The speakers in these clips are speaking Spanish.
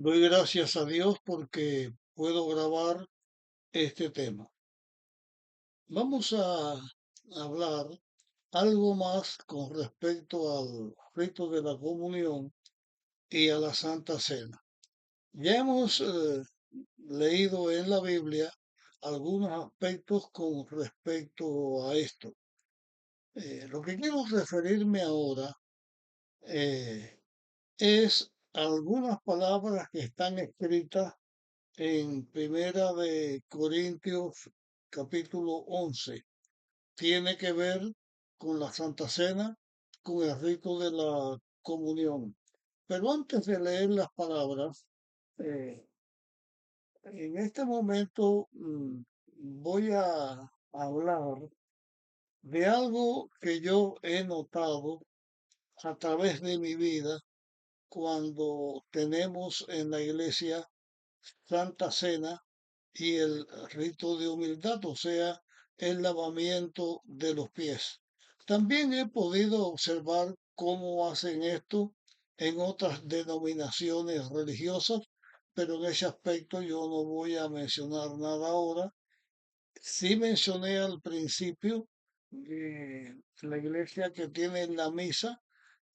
Doy gracias a Dios porque puedo grabar este tema. Vamos a hablar algo más con respecto al rito de la comunión y a la Santa Cena. Ya hemos leído en la Biblia algunos aspectos con respecto a esto. Lo que quiero referirme ahora eh, es algunas palabras que están escritas en Primera de Corintios capítulo 11. Tiene que ver con la Santa Cena, con el rito de la comunión. Pero antes de leer las palabras, eh, en este momento voy a hablar de algo que yo he notado a través de mi vida cuando tenemos en la iglesia Santa Cena y el rito de humildad, o sea, el lavamiento de los pies. También he podido observar cómo hacen esto en otras denominaciones religiosas, pero en ese aspecto yo no voy a mencionar nada ahora. Sí mencioné al principio la iglesia que tiene la misa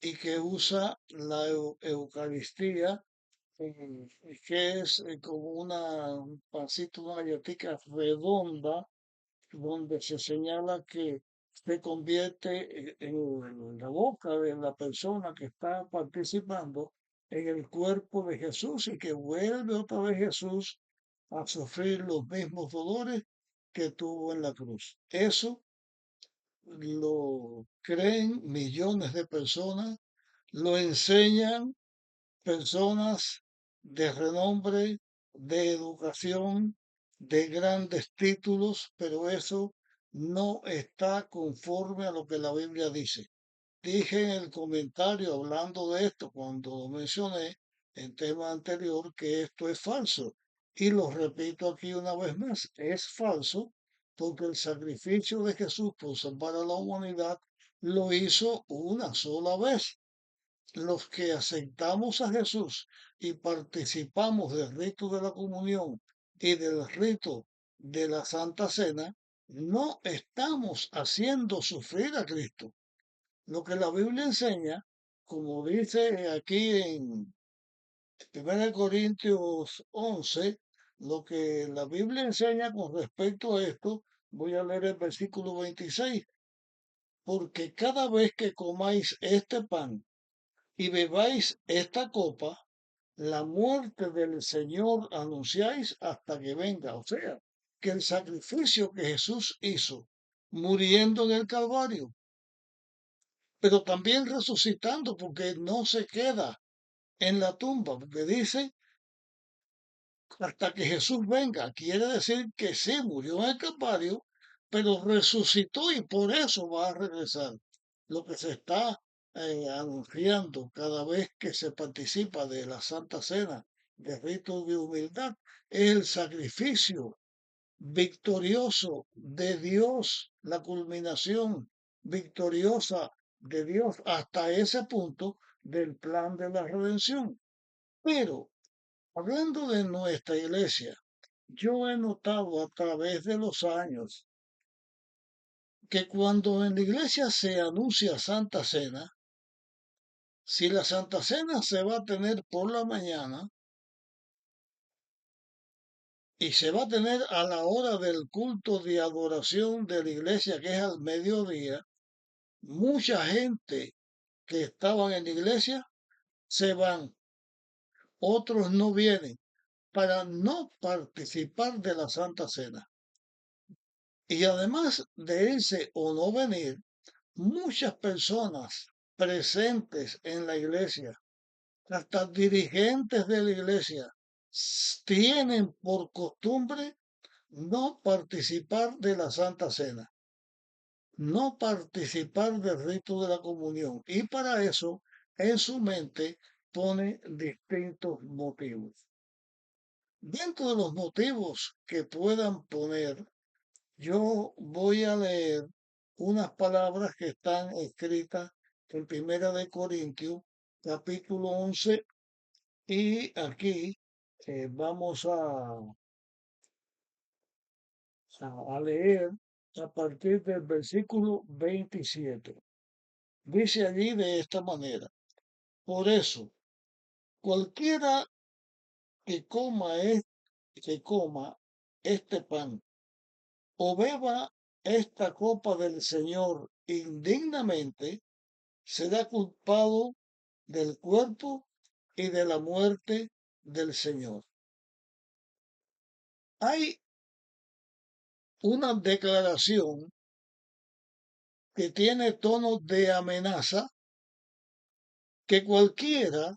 y que usa la Eucaristía, que es como un pancito, una galletita redonda, donde se señala que se convierte en la boca de la persona que está participando en el cuerpo de Jesús y que vuelve otra vez Jesús a sufrir los mismos dolores que tuvo en la cruz. Eso lo creen millones de personas, lo enseñan personas de renombre, de educación, de grandes títulos, pero eso no está conforme a lo que la Biblia dice. Dije en el comentario hablando de esto cuando lo mencioné en tema anterior que esto es falso. Y lo repito aquí una vez más, es falso porque el sacrificio de Jesús por salvar a la humanidad lo hizo una sola vez. Los que aceptamos a Jesús y participamos del rito de la comunión y del rito de la Santa Cena, no estamos haciendo sufrir a Cristo. Lo que la Biblia enseña, como dice aquí en 1 Corintios 11, lo que la Biblia enseña con respecto a esto, voy a leer el versículo 26, porque cada vez que comáis este pan y bebáis esta copa, la muerte del Señor anunciáis hasta que venga. O sea, que el sacrificio que Jesús hizo, muriendo en el Calvario, pero también resucitando, porque no se queda en la tumba, porque dice hasta que Jesús venga. Quiere decir que sí, murió en el Calvario, pero resucitó y por eso va a regresar. Lo que se está anunciando cada vez que se participa de la Santa Cena, de rito de humildad, es el sacrificio victorioso de Dios, la culminación victoriosa de Dios hasta ese punto del plan de la redención. Pero hablando de nuestra iglesia, yo he notado a través de los años que cuando en la iglesia se anuncia Santa Cena, si la Santa Cena se va a tener por la mañana y se va a tener a la hora del culto de adoración de la iglesia, que es al mediodía, mucha gente que estaban en la iglesia se van, otros no vienen para no participar de la Santa Cena. Y además de irse o no venir, muchas personas presentes en la iglesia, hasta dirigentes de la iglesia, tienen por costumbre no participar de la Santa Cena, no participar del rito de la comunión. Y para eso, en su mente, pone distintos motivos. Dentro de los motivos que puedan poner, yo voy a leer unas palabras que están escritas en Primera de Corintios, capítulo 11, Y aquí vamos a leer a partir del versículo 27. Dice allí de esta manera: por eso, cualquiera que coma este pan o beba esta copa del Señor indignamente, será culpado del cuerpo y de la muerte del Señor. Hay una declaración que tiene tono de amenaza, que cualquiera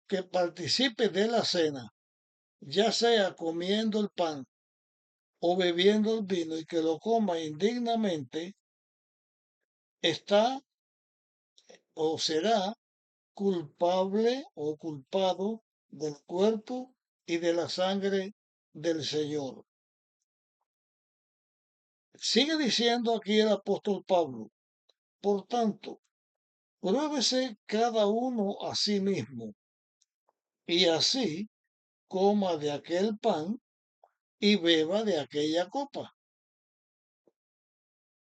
que participe de la cena, ya sea comiendo el pan o bebiendo el vino y que lo coma indignamente, está o será culpable o culpado del cuerpo y de la sangre del Señor. Sigue diciendo aquí el apóstol Pablo: por tanto, pruébese cada uno a sí mismo, y así coma de aquel pan y beba de aquella copa.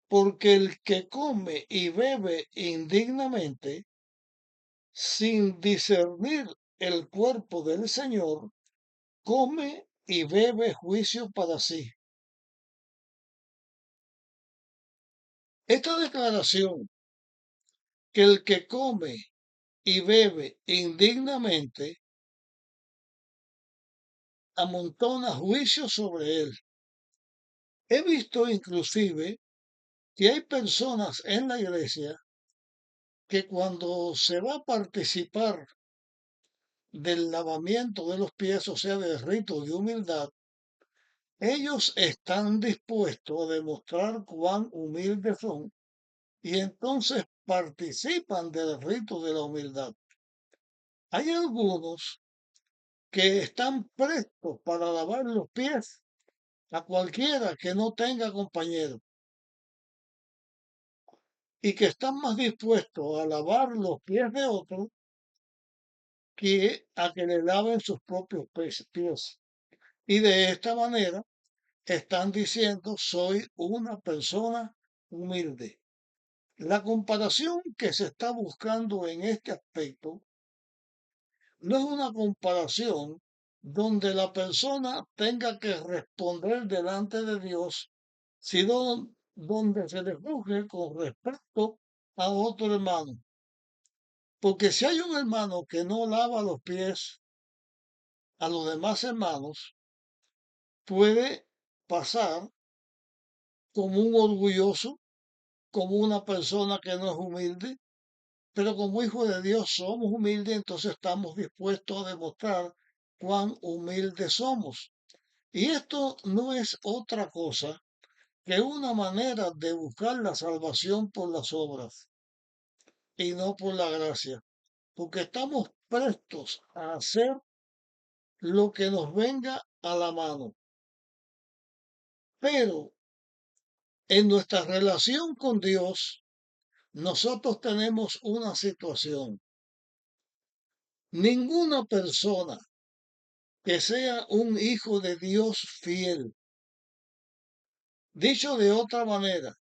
Porque el que come y bebe indignamente, sin discernir el cuerpo del Señor, come y bebe juicio para sí. Esta declaración, que el que come y bebe indignamente, amontona juicio sobre él. He visto inclusive que hay personas en la iglesia que cuando se va a participar del lavamiento de los pies, o sea, del rito de humildad, ellos están dispuestos a demostrar cuán humildes son y entonces participan del rito de la humildad. Hay algunos que están prestos para lavar los pies a cualquiera que no tenga compañero y que están más dispuestos a lavar los pies de otros que a que le laven sus propios pies. Y de esta manera están diciendo: soy una persona humilde. La comparación que se está buscando en este aspecto no es una comparación donde la persona tenga que responder delante de Dios, sino donde se le juzgue con respecto a otro hermano. Porque si hay un hermano que no lava los pies a los demás hermanos, puede pasar como un orgulloso, como una persona que no es humilde, pero como hijos de Dios somos humildes, entonces estamos dispuestos a demostrar cuán humildes somos. Y esto no es otra cosa que una manera de buscar la salvación por las obras y no por la gracia, porque estamos prestos a hacer lo que nos venga a la mano. Pero en nuestra relación con Dios, nosotros tenemos una situación. Ninguna persona que sea un hijo de Dios fiel, dicho de otra manera,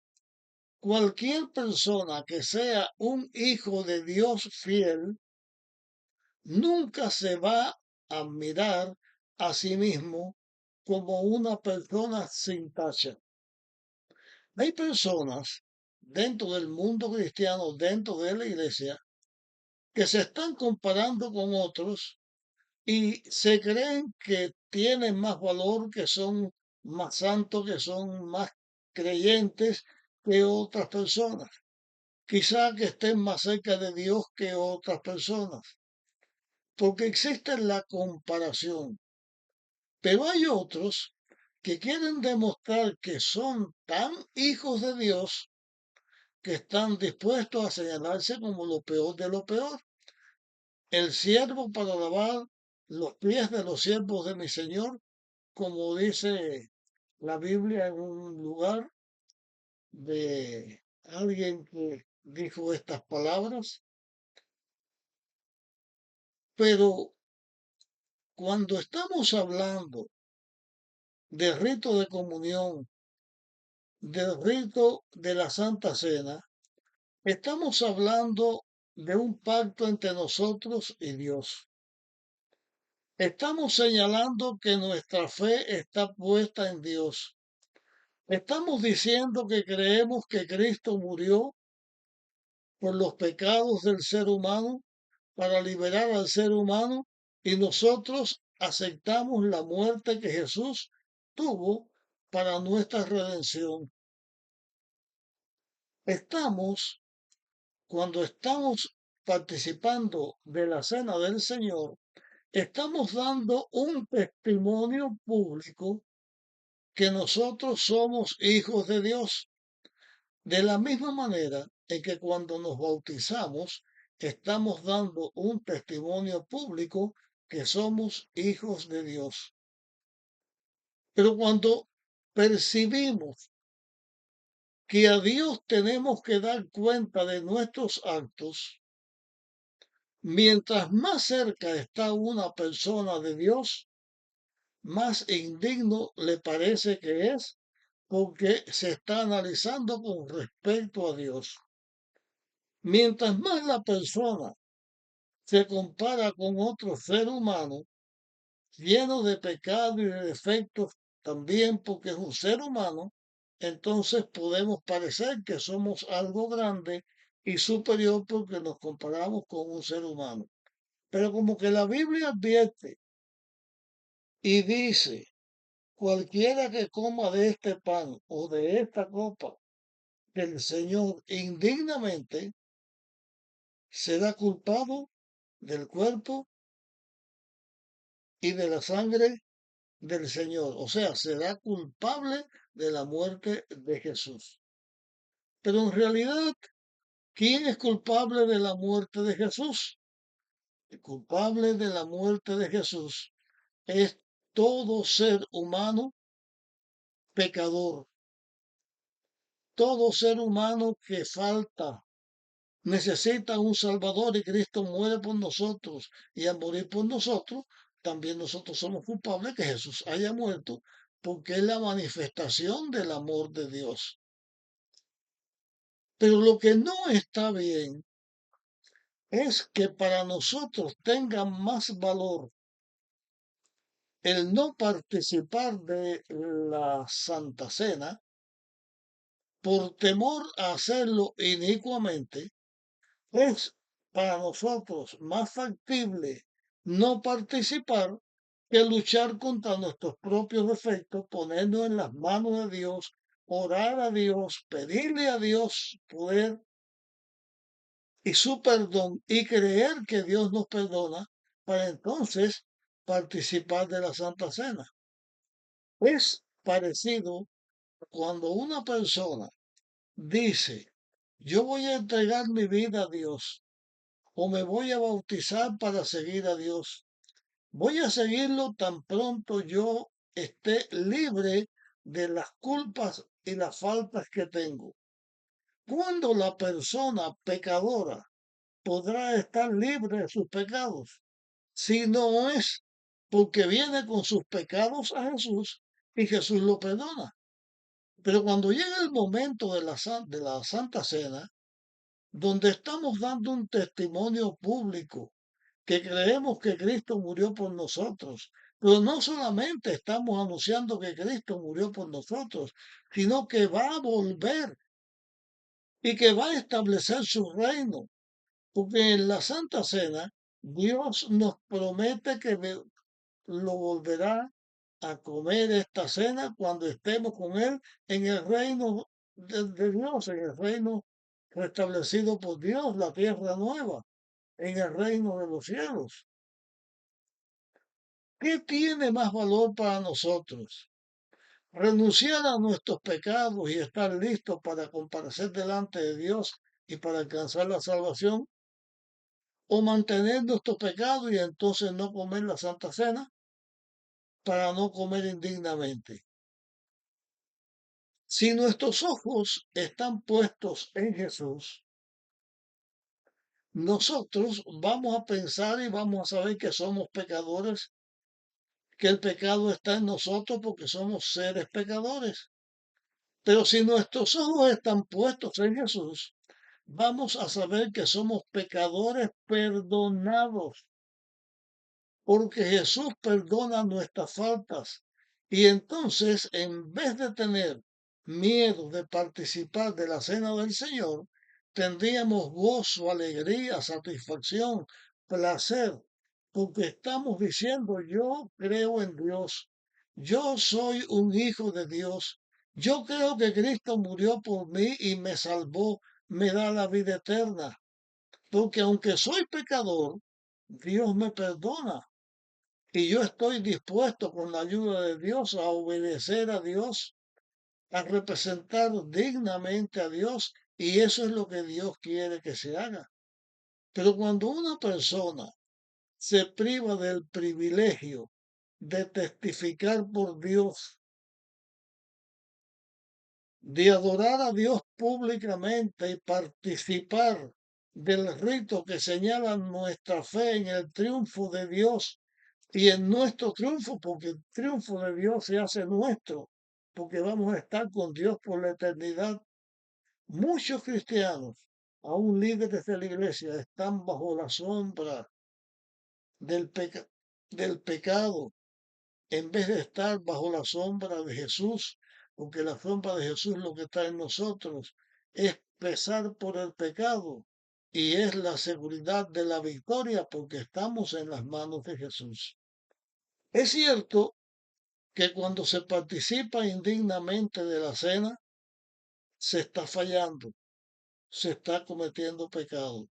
cualquier persona que sea un hijo de Dios fiel, nunca se va a mirar a sí mismo como una persona sin tacha. Hay personas dentro del mundo cristiano, dentro de la iglesia, que se están comparando con otros y se creen que tienen más valor, que son más santos, que son más creyentes que otras personas. Quizá que estén más cerca de Dios que otras personas, porque existe la comparación. Pero hay otros que quieren demostrar que son tan hijos de Dios que están dispuestos a señalarse como lo peor de lo peor. El siervo para lavar los pies de los siervos de mi Señor, como dice la Biblia en un lugar de alguien que dijo estas palabras. Pero cuando estamos hablando de rito de comunión, del rito de la Santa Cena, estamos hablando de un pacto entre nosotros y Dios. Estamos señalando que nuestra fe está puesta en Dios. Estamos diciendo que creemos que Cristo murió por los pecados del ser humano para liberar al ser humano y nosotros aceptamos la muerte que Jesús tuvo para nuestra redención. Cuando estamos participando de la cena del Señor, estamos dando un testimonio público que nosotros somos hijos de Dios. De la misma manera en que cuando nos bautizamos, estamos dando un testimonio público que somos hijos de Dios. Pero cuando percibimos que a Dios tenemos que dar cuenta de nuestros actos, mientras más cerca está una persona de Dios, más indigno le parece que es porque se está analizando con respecto a Dios. Mientras más la persona se compara con otro ser humano lleno de pecado y de defectos también porque es un ser humano, entonces podemos parecer que somos algo grande y superior porque nos comparamos con un ser humano. Pero como que la Biblia advierte y dice, cualquiera que coma de este pan o de esta copa del Señor indignamente será culpado del cuerpo y de la sangre del Señor. O sea, será culpable de la muerte de Jesús. Pero en realidad, ¿quién es culpable de la muerte de Jesús? El culpable de la muerte de Jesús es todo ser humano pecador, todo ser humano que falta, necesita un Salvador y Cristo muere por nosotros y al morir por nosotros, también nosotros somos culpables que Jesús haya muerto porque es la manifestación del amor de Dios. Pero lo que no está bien es que para nosotros tenga más valor el no participar de la Santa Cena por temor a hacerlo inicuamente. Es para nosotros más factible no participar que luchar contra nuestros propios defectos, ponernos en las manos de Dios, orar a Dios, pedirle a Dios poder y su perdón y creer que Dios nos perdona para entonces participar de la Santa Cena. Es parecido cuando una persona dice, yo voy a entregar mi vida a Dios o me voy a bautizar para seguir a Dios. Voy a seguirlo tan pronto yo esté libre de las culpas y las faltas que tengo. Cuando la persona pecadora podrá estar libre de sus pecados, si no es porque viene con sus pecados a Jesús y Jesús lo perdona. Pero cuando llega el momento de la Santa Cena, donde estamos dando un testimonio público que creemos que Cristo murió por nosotros, pero no solamente estamos anunciando que Cristo murió por nosotros, sino que va a volver y que va a establecer su reino. Porque en la Santa Cena Dios nos promete que lo volverá a comer esta cena cuando estemos con Él en el reino de Dios, en el reino restablecido por Dios, la tierra nueva, en el reino de los cielos. ¿Qué tiene más valor para nosotros? ¿Renunciar a nuestros pecados y estar listos para comparecer delante de Dios y para alcanzar la salvación? ¿O mantener nuestros pecados y entonces no comer la Santa Cena para no comer indignamente? Si nuestros ojos están puestos en Jesús, nosotros vamos a pensar y vamos a saber que somos pecadores que el pecado está en nosotros porque somos seres pecadores. Pero si nuestros ojos están puestos en Jesús, vamos a saber que somos pecadores perdonados, porque Jesús perdona nuestras faltas. Y entonces, en vez de tener miedo de participar de la cena del Señor, tendríamos gozo, alegría, satisfacción, placer, porque estamos diciendo, yo creo en Dios, yo soy un hijo de Dios, yo creo que Cristo murió por mí y me salvó, me da la vida eterna, porque aunque soy pecador, Dios me perdona. Y yo estoy dispuesto con la ayuda de Dios a obedecer a Dios, a representar dignamente a Dios. Y eso es lo que Dios quiere que se haga. Pero cuando una persona se priva del privilegio de testificar por Dios, de adorar a Dios públicamente y participar del rito que señala nuestra fe en el triunfo de Dios y en nuestro triunfo, porque el triunfo de Dios se hace nuestro, porque vamos a estar con Dios por la eternidad. Muchos cristianos, aún líderes de la iglesia, están bajo la sombra del, del pecado en vez de estar bajo la sombra de Jesús, porque la sombra de Jesús lo que está en nosotros es pesar por el pecado y es la seguridad de la victoria porque estamos en las manos de Jesús. Es cierto que cuando se participa indignamente de la cena, se está fallando, se está cometiendo pecado.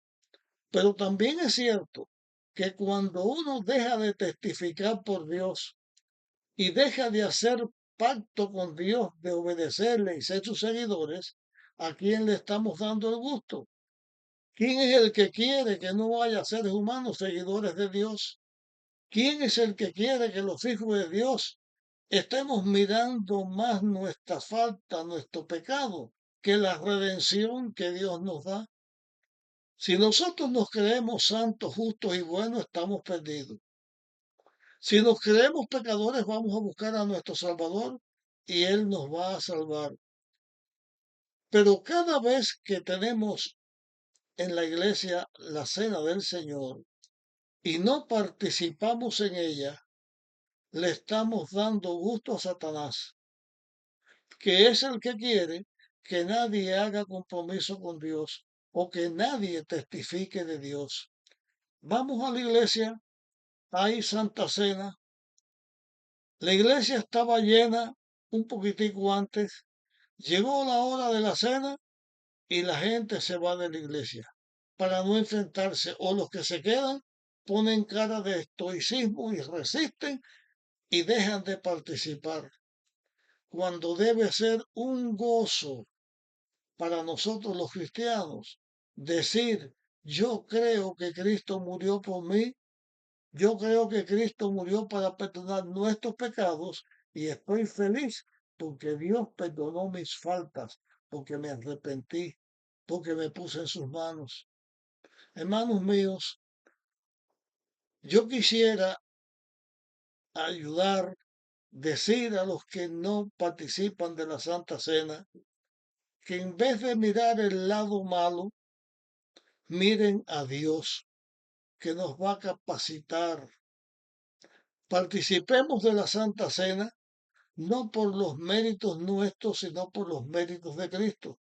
Pero también es cierto que cuando uno deja de testificar por Dios, y deja de hacer pacto con Dios, de obedecerle y ser sus seguidores, ¿a quién le estamos dando el gusto? ¿Quién es el que quiere que no haya seres humanos seguidores de Dios? ¿Quién es el que quiere que los hijos de Dios estemos mirando más nuestra falta, nuestro pecado, que la redención que Dios nos da? Si nosotros nos creemos santos, justos y buenos, estamos perdidos. Si nos creemos pecadores, vamos a buscar a nuestro Salvador y Él nos va a salvar. Pero cada vez que tenemos en la iglesia la cena del Señor y no participamos en ella, le estamos dando gusto a Satanás, que es el que quiere que nadie haga compromiso con Dios o que nadie testifique de Dios. Vamos a la iglesia, hay Santa Cena, la iglesia estaba llena un poquitico antes. Llegó la hora de la cena y la gente se va de la iglesia para no enfrentarse o los que se quedan ponen cara de estoicismo y resisten y dejan de participar, cuando debe ser un gozo para nosotros los cristianos decir, yo creo que Cristo murió por mí. Yo creo que Cristo murió para perdonar nuestros pecados y estoy feliz porque Dios perdonó mis faltas, porque me arrepentí, porque me puse en sus manos. Hermanos míos, yo quisiera ayudar, decir a los que no participan de la Santa Cena, que en vez de mirar el lado malo, miren a Dios, que nos va a capacitar. Participemos de la Santa Cena no por los méritos nuestros, sino por los méritos de Cristo.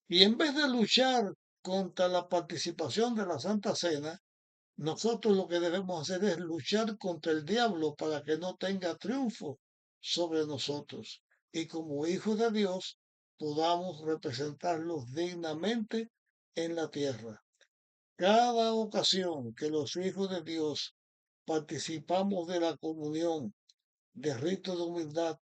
Y en vez de luchar contra la participación de la Santa Cena, nosotros lo que debemos hacer es luchar contra el diablo para que no tenga triunfo sobre nosotros. Y como hijos de Dios podamos representarlos dignamente en la tierra. Cada ocasión que los hijos de Dios participamos de la comunión, de rito de humildad,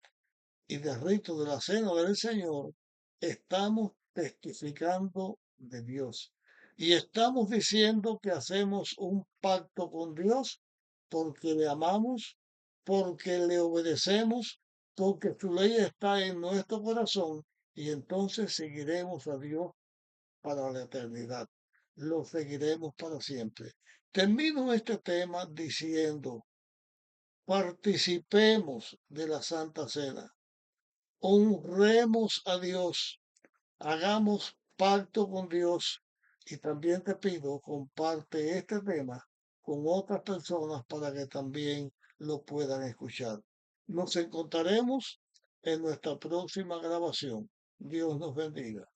y del rito de la cena del Señor, estamos testificando de Dios. Y estamos diciendo que hacemos un pacto con Dios porque le amamos, porque le obedecemos, porque su ley está en nuestro corazón y entonces seguiremos a Dios para la eternidad. Lo seguiremos para siempre. Termino este tema diciendo, participemos de la Santa Cena, honremos a Dios, hagamos pacto con Dios y también te pido, comparte este tema con otras personas para que también lo puedan escuchar. Nos encontraremos en nuestra próxima grabación. Dios nos bendiga.